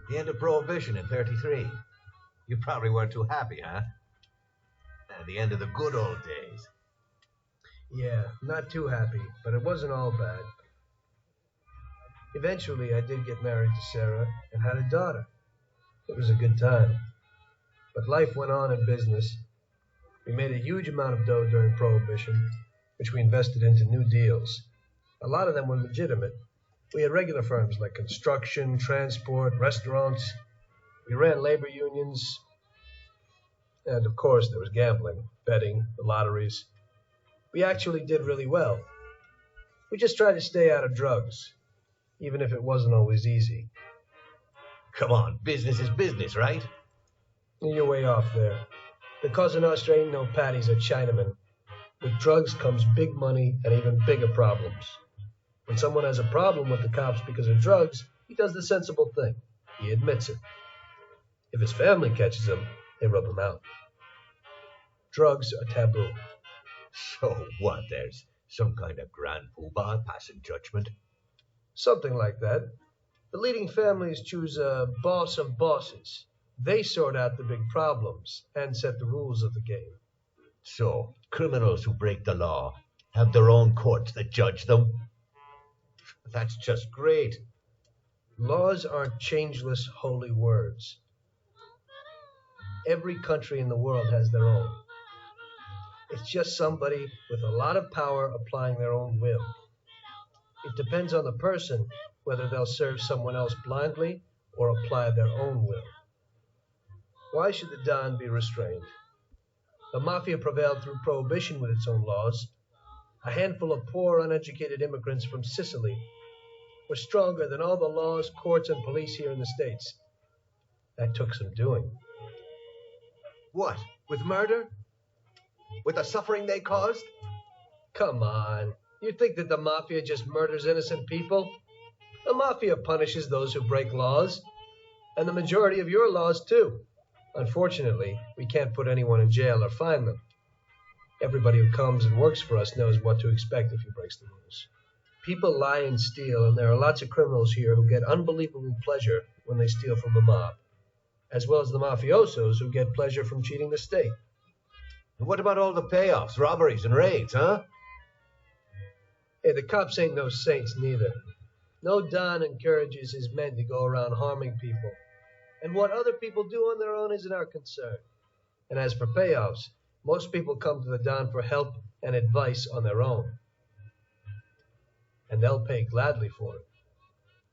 The end of Prohibition in 33. You probably weren't too happy, huh? The end of the good old days. Yeah, not too happy, but it wasn't all bad. Eventually, I did get married to Sarah and had a daughter. It was a good time. But life went on in business. We made a huge amount of dough during Prohibition, which we invested into new deals. A lot of them were legitimate. We had regular firms like construction, transport, restaurants. We ran labor unions. And of course, there was gambling, betting, the lotteries. We actually did really well. We just tried to stay out of drugs, even if it wasn't always easy. Come on, business is business, right? You're way off there. The Cosa Nostra ain't no patties or Chinamen. With drugs comes big money and even bigger problems. When someone has a problem with the cops because of drugs, he does the sensible thing. He admits it. If his family catches him, they rub him out. Drugs are taboo. So what, there's some kind of grand poobah passing judgment? Something like that. The leading families choose a boss of bosses. They sort out the big problems and set the rules of the game. So, criminals who break the law have their own courts that judge them? That's just great. Laws aren't changeless holy words. Every country in the world has their own. It's just somebody with a lot of power applying their own will. It depends on the person whether they'll serve someone else blindly or apply their own will. Why should the Don be restrained? The Mafia prevailed through Prohibition with its own laws. A handful of poor, uneducated immigrants from Sicily were stronger than all the laws, courts, and police here in the States. That took some doing. What? With murder? With the suffering they caused? Come on. You think that the Mafia just murders innocent people? The Mafia punishes those who break laws. And the majority of your laws, too. Unfortunately, we can't put anyone in jail or fine them. Everybody who comes and works for us knows what to expect if he breaks the rules. People lie and steal, and there are lots of criminals here who get unbelievable pleasure when they steal from the mob, as well as the mafiosos who get pleasure from cheating the state. And what about all the payoffs, robberies, and raids, huh? Hey, the cops ain't no saints neither. No Don encourages his men to go around harming people. And what other people do on their own isn't our concern. And as for payoffs, most people come to the Don for help and advice on their own. And they'll pay gladly for it.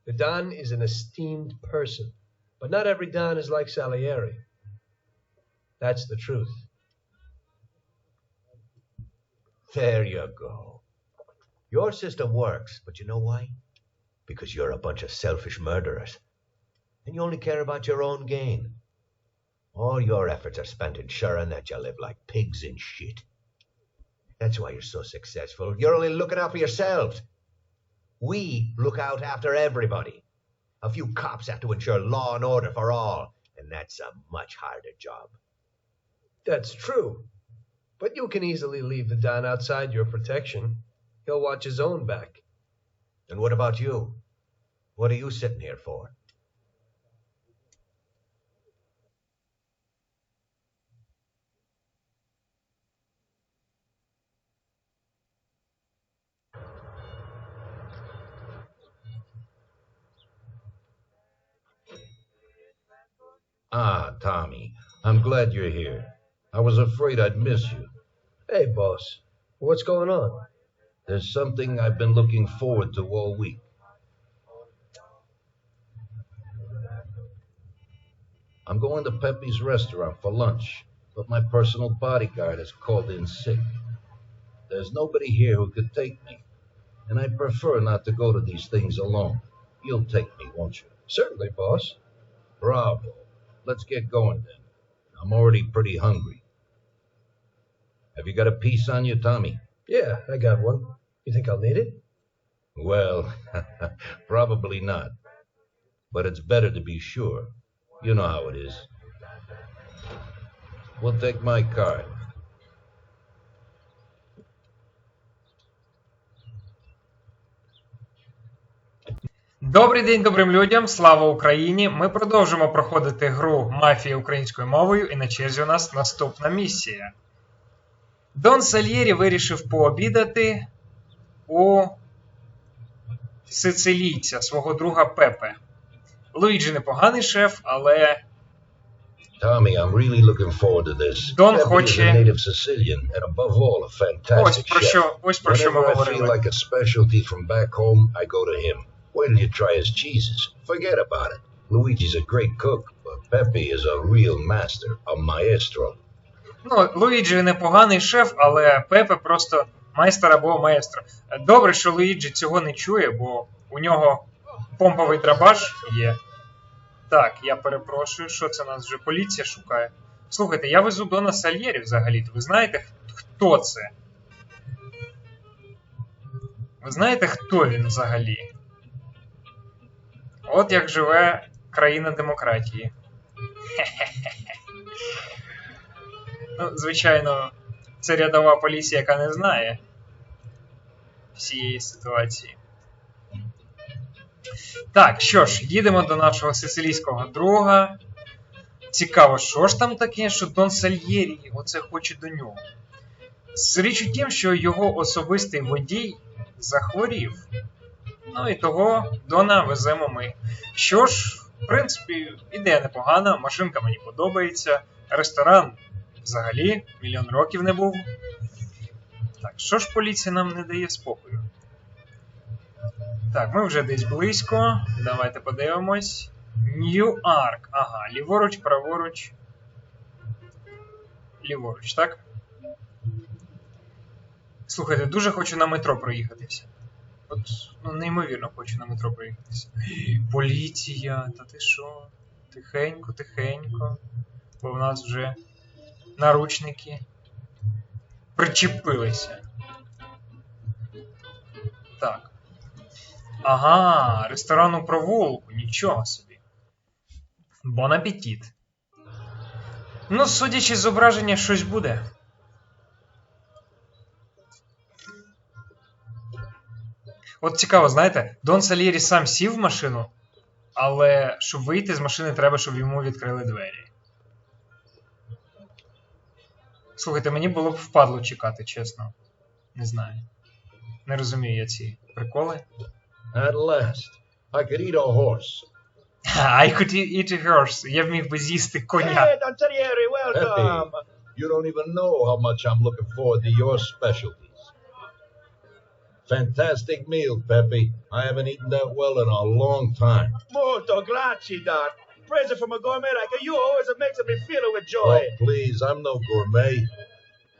The Don is an esteemed person, but not every Don is like Salieri. That's the truth. There you go. Your system works, but you know why? Because you're a bunch of selfish murderers. And you only care about your own gain. All your efforts are spent ensuring that you live like pigs in shit. That's why you're so successful. You're only looking out for yourselves. We look out after everybody. A few cops have to ensure law and order for all, and that's a much harder job. That's true. But you can easily leave the Don outside your protection. He'll watch his own back. And what about you? What are you sitting here for? Ah, Tommy, I'm glad you're here. I was afraid I'd miss you. Hey, boss. What's going on? There's something I've been looking forward to all week. I'm going to Pepe's restaurant for lunch, but my personal bodyguard has called in sick. There's nobody here who could take me, and I prefer not to go to these things alone. You'll take me, won't you? Certainly, boss. Bravo. Let's get going then. I'm already pretty hungry. Have you got a piece on you, Tommy? Yeah, I got one. You think I'll need it? Well, probably not. But it's better to be sure. You know how it is. We'll take my card. Добрий день добрим людям, слава Україні! Ми продовжимо проходити гру Mafia українською мовою, і на черзі у нас наступна місія. Дон Сальєрі вирішив пообідати у сицилійця, свого друга Пепе. Луїджі непоганий шеф, але... Tommy, I'm really looking forward to this. Дон Pepe is a хоче... native Sicilian and above all a fantastic chef. Ось про що ми Whenever I feel говорили. like a specialty from back home, I go to him. Wait till you try his cheeses. Forget about it. Luigi's a great cook, but Pepe is a real master, a maestro. Ну, Луїджі непоганий шеф, але Пепе просто майстер або маестро. Добре, що Луїджі цього не чує, бо у нього помповий драбаш є. Так, я перепрошую, що це нас вже поліція шукає. Слухайте, я везу Дона Сальєрі взагалі-то. Ви знаєте, хто це? Ви знаєте, хто він взагалі? От як живе країна демократії. Ну, звичайно, це рядова поліція, яка не знає всієї ситуації. Так, що ж, їдемо до нашого сицилійського друга. Цікаво, що ж там таке, що Дон Сальєрі оце хоче до нього. Річ у тім, що його особистий водій захворів. Ну і того Дона веземо ми. Що ж, в принципі, ідея непогана, машинка мені подобається, ресторан взагалі мільйон років не був. Так, що ж поліція нам не дає спокою? Так, ми вже десь близько. Давайте подивимось. Нью-Арк. Ага, ліворуч, праворуч. Ліворуч, так? Слухайте, дуже хочу на метро проїхатися. От, ну, неймовірно хочу на метро проїхатися. Поліція, та ти що? Тихенько, тихенько. Бо в нас вже наручники причепилися. Так. Ага, ресторан у провулку, нічого собі. Бон апетит. Ну, судячи з зображення, щось буде. От цікаво, знаєте, Дон Сальєрі сам сів в машину, але щоб вийти з машини, треба, щоб йому відкрили двері. Слухайте, мені було б впадло чекати, чесно. Не знаю. Не розумію я ці приколи. At last, I could eat a horse. I could eat a horse. Я б міг би з'їсти коня. Hey, Don Salieri, welcome. Pepe, you don't even know how much I'm looking forward to your specialties. Fantastic meal, Pepe. I haven't eaten that well in a long time. Molto grazie, Don. Present from a gourmet like you always makes me feel with joy. Oh, please, I'm no gourmet.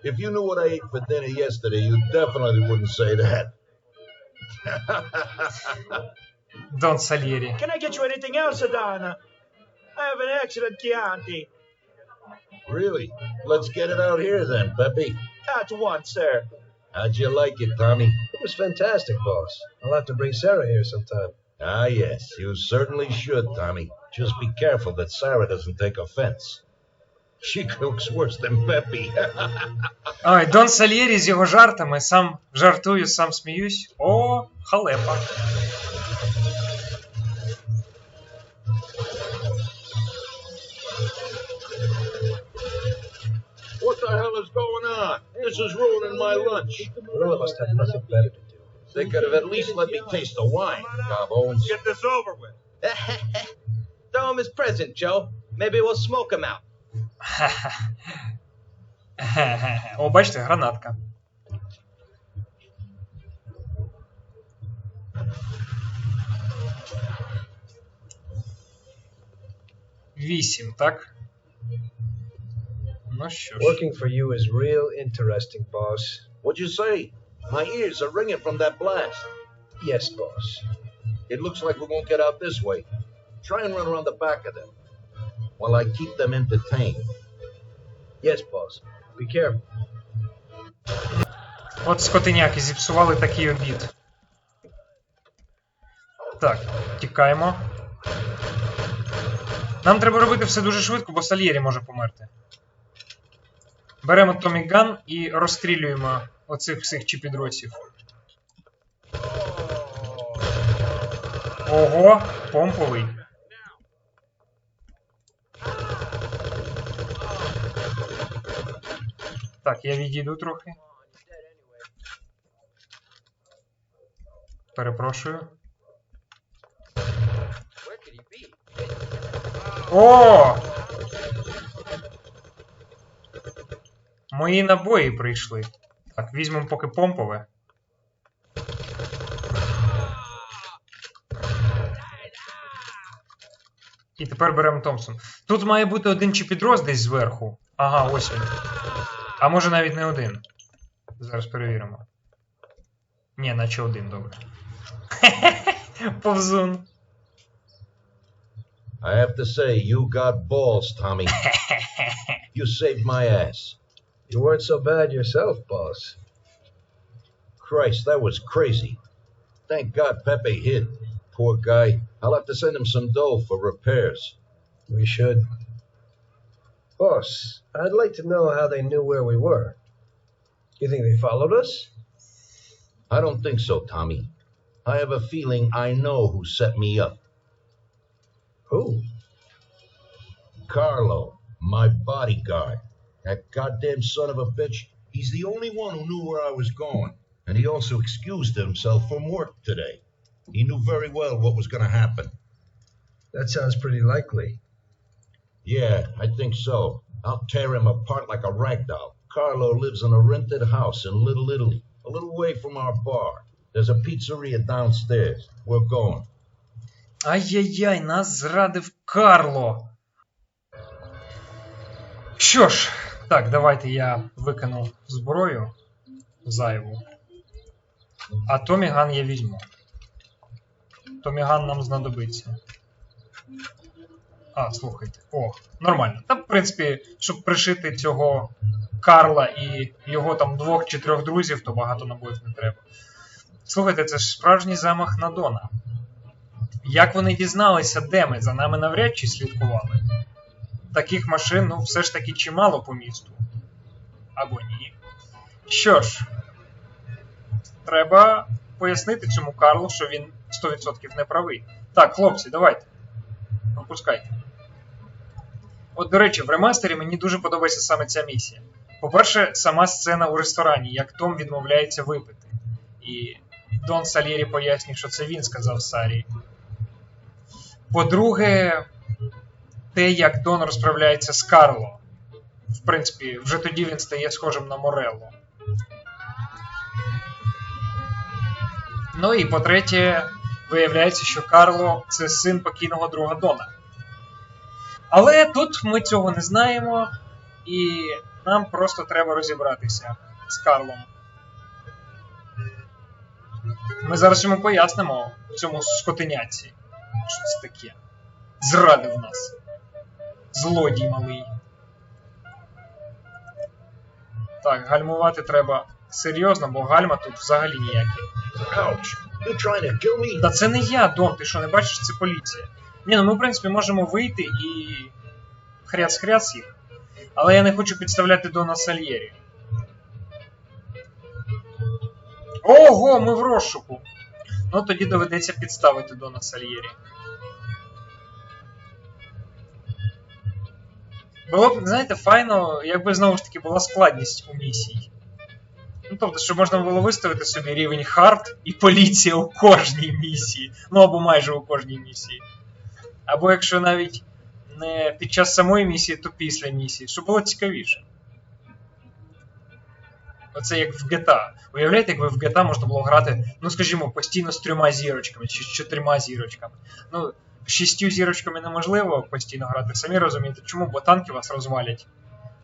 If you knew what I ate for dinner yesterday, you definitely wouldn't say that. Дон Сальєрі. Can I get you anything else, Don? I have an excellent Chianti. Really? Let's get it out here then, Pepe. At once, sir. How'd you like it, Tommy? It was fantastic, boss. I'll have to bring Sarah here sometime. Ah, yes, you certainly should, Tommy. Just be careful that Sarah doesn't take offense. She cooks worse than Pepe. Ой, Дон Сальєрі з його жартами. Сам жартую, сам сміюсь. О, халепа. What the hell is going on? This is ruining my lunch. Morello must have nothing better to do. They could have at least let me taste the wine, Gobbones. Get this over with. Throw him his present, Joe. Maybe we'll smoke him out. О, бачите, гранатка. Вісім, так? Ну що ж. Working for you is real interesting, boss. What'd you say? My ears are ringing from that blast. Yes, boss. It looks like we won't get out this way. Try and run around the back of them while I keep them entertained. Yes, boss. Be careful. От скотиняки зіпсували такий обід. Так, тікаємо. Нам треба робити все дуже швидко, бо Сальєрі може померти. Беремо Томі Ган і розстрілюємо оцих всіх чіпідросів. Ого, помповий. Так, я відійду трохи. Перепрошую. О! Мої набої прийшли. Так, візьмемо поки помпове. І тепер беремо Томпсон. Тут має бути один чіпідроз десь зверху. Ага, ось він. А може навіть не один. Зараз перевіримо. Ні, наче один, добре. Повзун. I have to say, you got balls, Tommy. You saved my ass. You weren't so bad yourself, boss. Christ, that was crazy. Thank God Pepe hid. Poor guy. I'll have to send him some dough for repairs. We should. Boss, I'd like to know how they knew where we were. You think they followed us? I don't think so, Tommy. I have a feeling I know who set me up. Who? Carlo, my bodyguard. That goddamn son of a bitch, he's the only one who knew where I was going. And he also excused himself from work today. He knew very well what was going to happen. That sounds pretty likely. Yeah, I think so. I'll tear him apart like a rag doll. Carlo lives in a rented house in Little Italy, a little way from our bar. There's a pizzeria downstairs. We're going. Ай-яй-яй, нас зрадив Карло. Що ж, так, давайте я викину зброю зайву. А Томіган я візьму. Томіган нам знадобиться. А, слухайте. О, нормально. Та, в принципі, щоб пришити цього Карла і його там 2 чи 3 друзів, то багато набоїв не треба. Слухайте, це ж справжній замах на Дона. Як вони дізналися, де ми? За нами навряд чи слідкували. Таких машин, ну, все ж таки чимало по місту. Або ні. Що ж, треба пояснити цьому Карлу, що він 100% не правий. Так, хлопці, давайте. Пропускайте. От, до речі, в ремастері мені дуже подобається саме ця місія. По-перше, сама сцена у ресторані, як Том відмовляється випити. І Дон Сальєрі пояснює, що це він сказав Сарі. По-друге, те, як Дон розправляється з Карло. В принципі, вже тоді він стає схожим на Морело. Ну і по-третє, виявляється, що Карло – це син покійного друга Дона. Але тут ми цього не знаємо, і нам просто треба розібратися з Карлом. Ми зараз йому пояснимо цьому скотиняці, що це таке. Зрадив нас. Злодій малий. Так, гальмувати треба серйозно, бо гальма тут взагалі ніякі. Та це не я, Дон, ти що, не бачиш, це поліція. Ні, ну ми, в принципі, можемо вийти і хряц-хряц їх. Але я не хочу підставляти Дона Сальєрі. Ого, ми в розшуку! Ну, тоді доведеться підставити Дона Сальєрі. Було б, знаєте, файно, якби знову ж таки була складність у місії. Ну, тобто, щоб можна було виставити собі рівень хард і поліція у кожній місії. Ну, або майже у кожній місії. Або якщо навіть не під час самої місії, то після місії. Щоб було цікавіше. Оце як в GTA. Уявляєте, якби в GTA можна було грати, ну, скажімо, постійно з 3 зірочками, чи з 4 зірочками. Ну, 6 зірочками неможливо постійно грати, самі розумієте, чому, бо танки вас розвалять.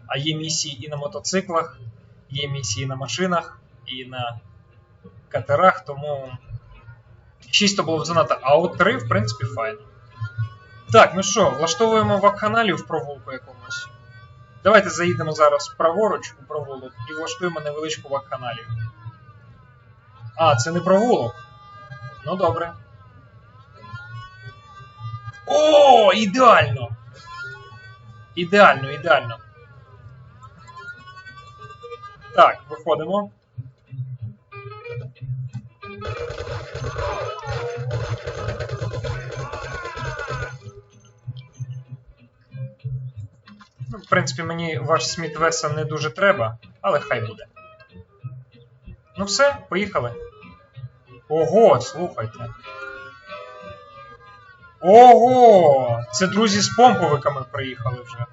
А є місії і на мотоциклах, є місії на машинах, і на катерах, тому 6 то було б занадто, а от 3, в принципі, файно. Так, ну що, влаштовуємо вакханалію в провулку якомусь. Давайте заїдемо зараз праворуч у провулок і влаштуємо невеличку вакханалію. А, це не провулок. Ну, добре. О, ідеально! Ідеально, ідеально. Так, виходимо. принципі, мені ваш Сміт Вессон не дуже треба, але хай буде. Ну все, поїхали. Ого, слухайте. Ого! Це друзі з помповиками приїхали вже.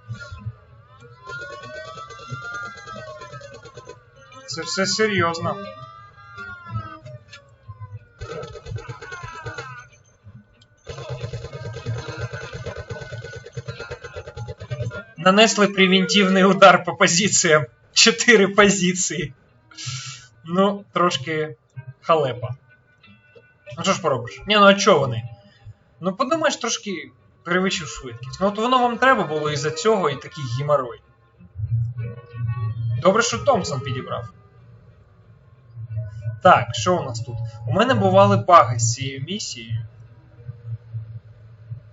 Це все серйозно. Нанесли превентивний удар по позиціям. 4 позиції. Ну, трошки халепа. Ну що ж поробиш? Ні, ну а чого вони? Ну подумаєш, трошки перевищив швидкість. Ну от воно вам треба було із-за цього і такий геморой. Добре, що Томпсон підібрав. Так, що у нас тут? У мене бували баги з цією місією.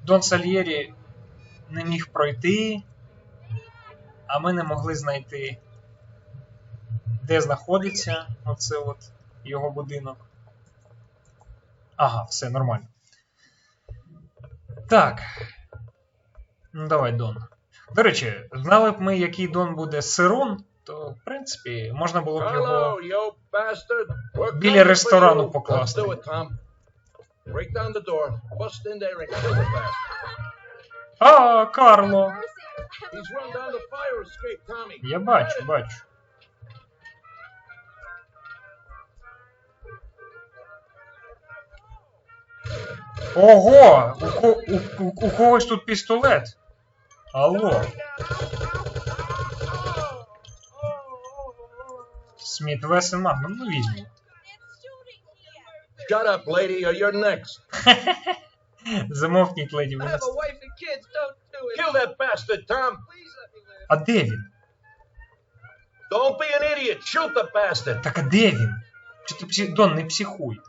Дон Сальєрі не міг пройти, а ми не могли знайти, де знаходиться оце от його будинок. Ага, все, нормально. Так. Ну, давай, Дон. До речі, знали б ми, який Дон буде сирун, то, в принципі, можна було б його біля ресторану покласти. А, Карло! Я бачу, бачу. Ого! У когось тут пістолет. Алло. Сміт Вессон Магнум, ну візьму. Shut up, lady, or you're next. Замовкніть, леді, ви I нас... have a wife and kids, don't do it. Kill that bastard, Tom. Please let me live. А де він? Don't be an idiot. Shoot the bastard. Так а де він? Чи ти Дон, не психуй.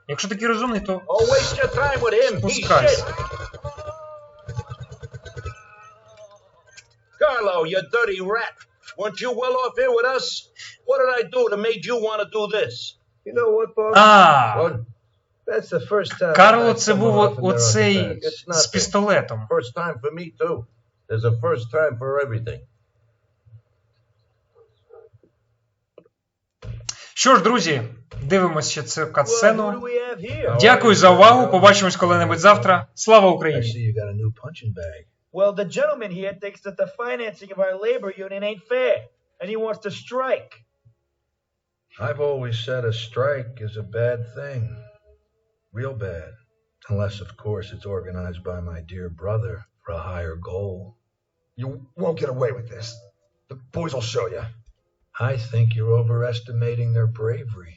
Якщо такий розумний, то Don't waste your time with him. He's спускайся. shit. Carlo, you dirty rat. Weren't you well off here with us? What did I do that made you want to do this? You know what, boss? А, What? That's the first time. Карло I've це come був off in their оцей defense. It's з nothing. пістолетом. First time for me, too. There's a first time for everything. Що ж, друзі, дивимося ще цю Well, who do катсцену. we have here? Дякую за увагу. Побачимось коли-небудь завтра. Слава I Україні! see you got a new punching bag. Well, the gentleman here thinks that the financing of our labor union ain't fair, and he wants to strike. I've always said a strike is a bad thing. Real bad. Unless, of course, it's organized by my dear brother for a higher goal. You won't get away with this. The boys will show you. I think you're overestimating their bravery.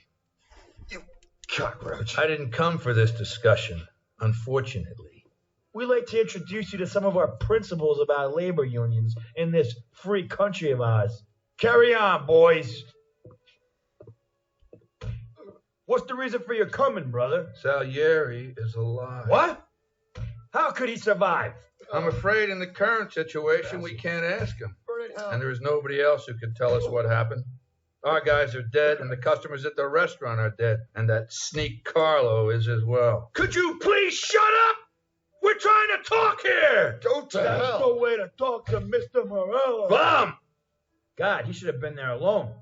You cockroach. I didn't come for this discussion, unfortunately. We'd like to introduce you to some of our principles about labor unions in this free country of ours. Carry on, boys. What's the reason for your coming, brother? Salieri is alive. What? How could he survive? I'm afraid in the current situation we can't ask him. And there is nobody else who can tell us what happened. Our guys are dead, and the customers at the restaurant are dead. And that sneak Carlo is as well. Could you please shut up? We're trying to talk here! Go to There's hell. no way to talk to Mr. Morello. Bum! God, he should have been there alone.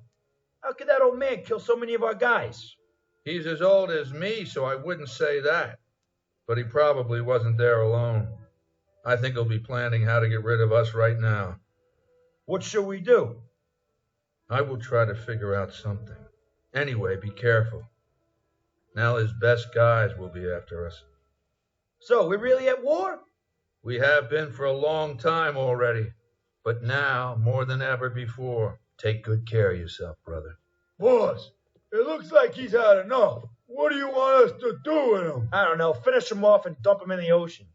How could that old man kill so many of our guys? He's as old as me, so I wouldn't say that. But he probably wasn't there alone. I think he'll be planning how to get rid of us right now. What should we do? I will try to figure out something. Anyway, be careful. Now his best guys will be after us. So, we're really at war? We have been for a long time already. But now, more than ever before, take good care of yourself, brother. Boss, it looks like he's had enough. What do you want us to do with him? I don't know. Finish him off and dump him in the ocean.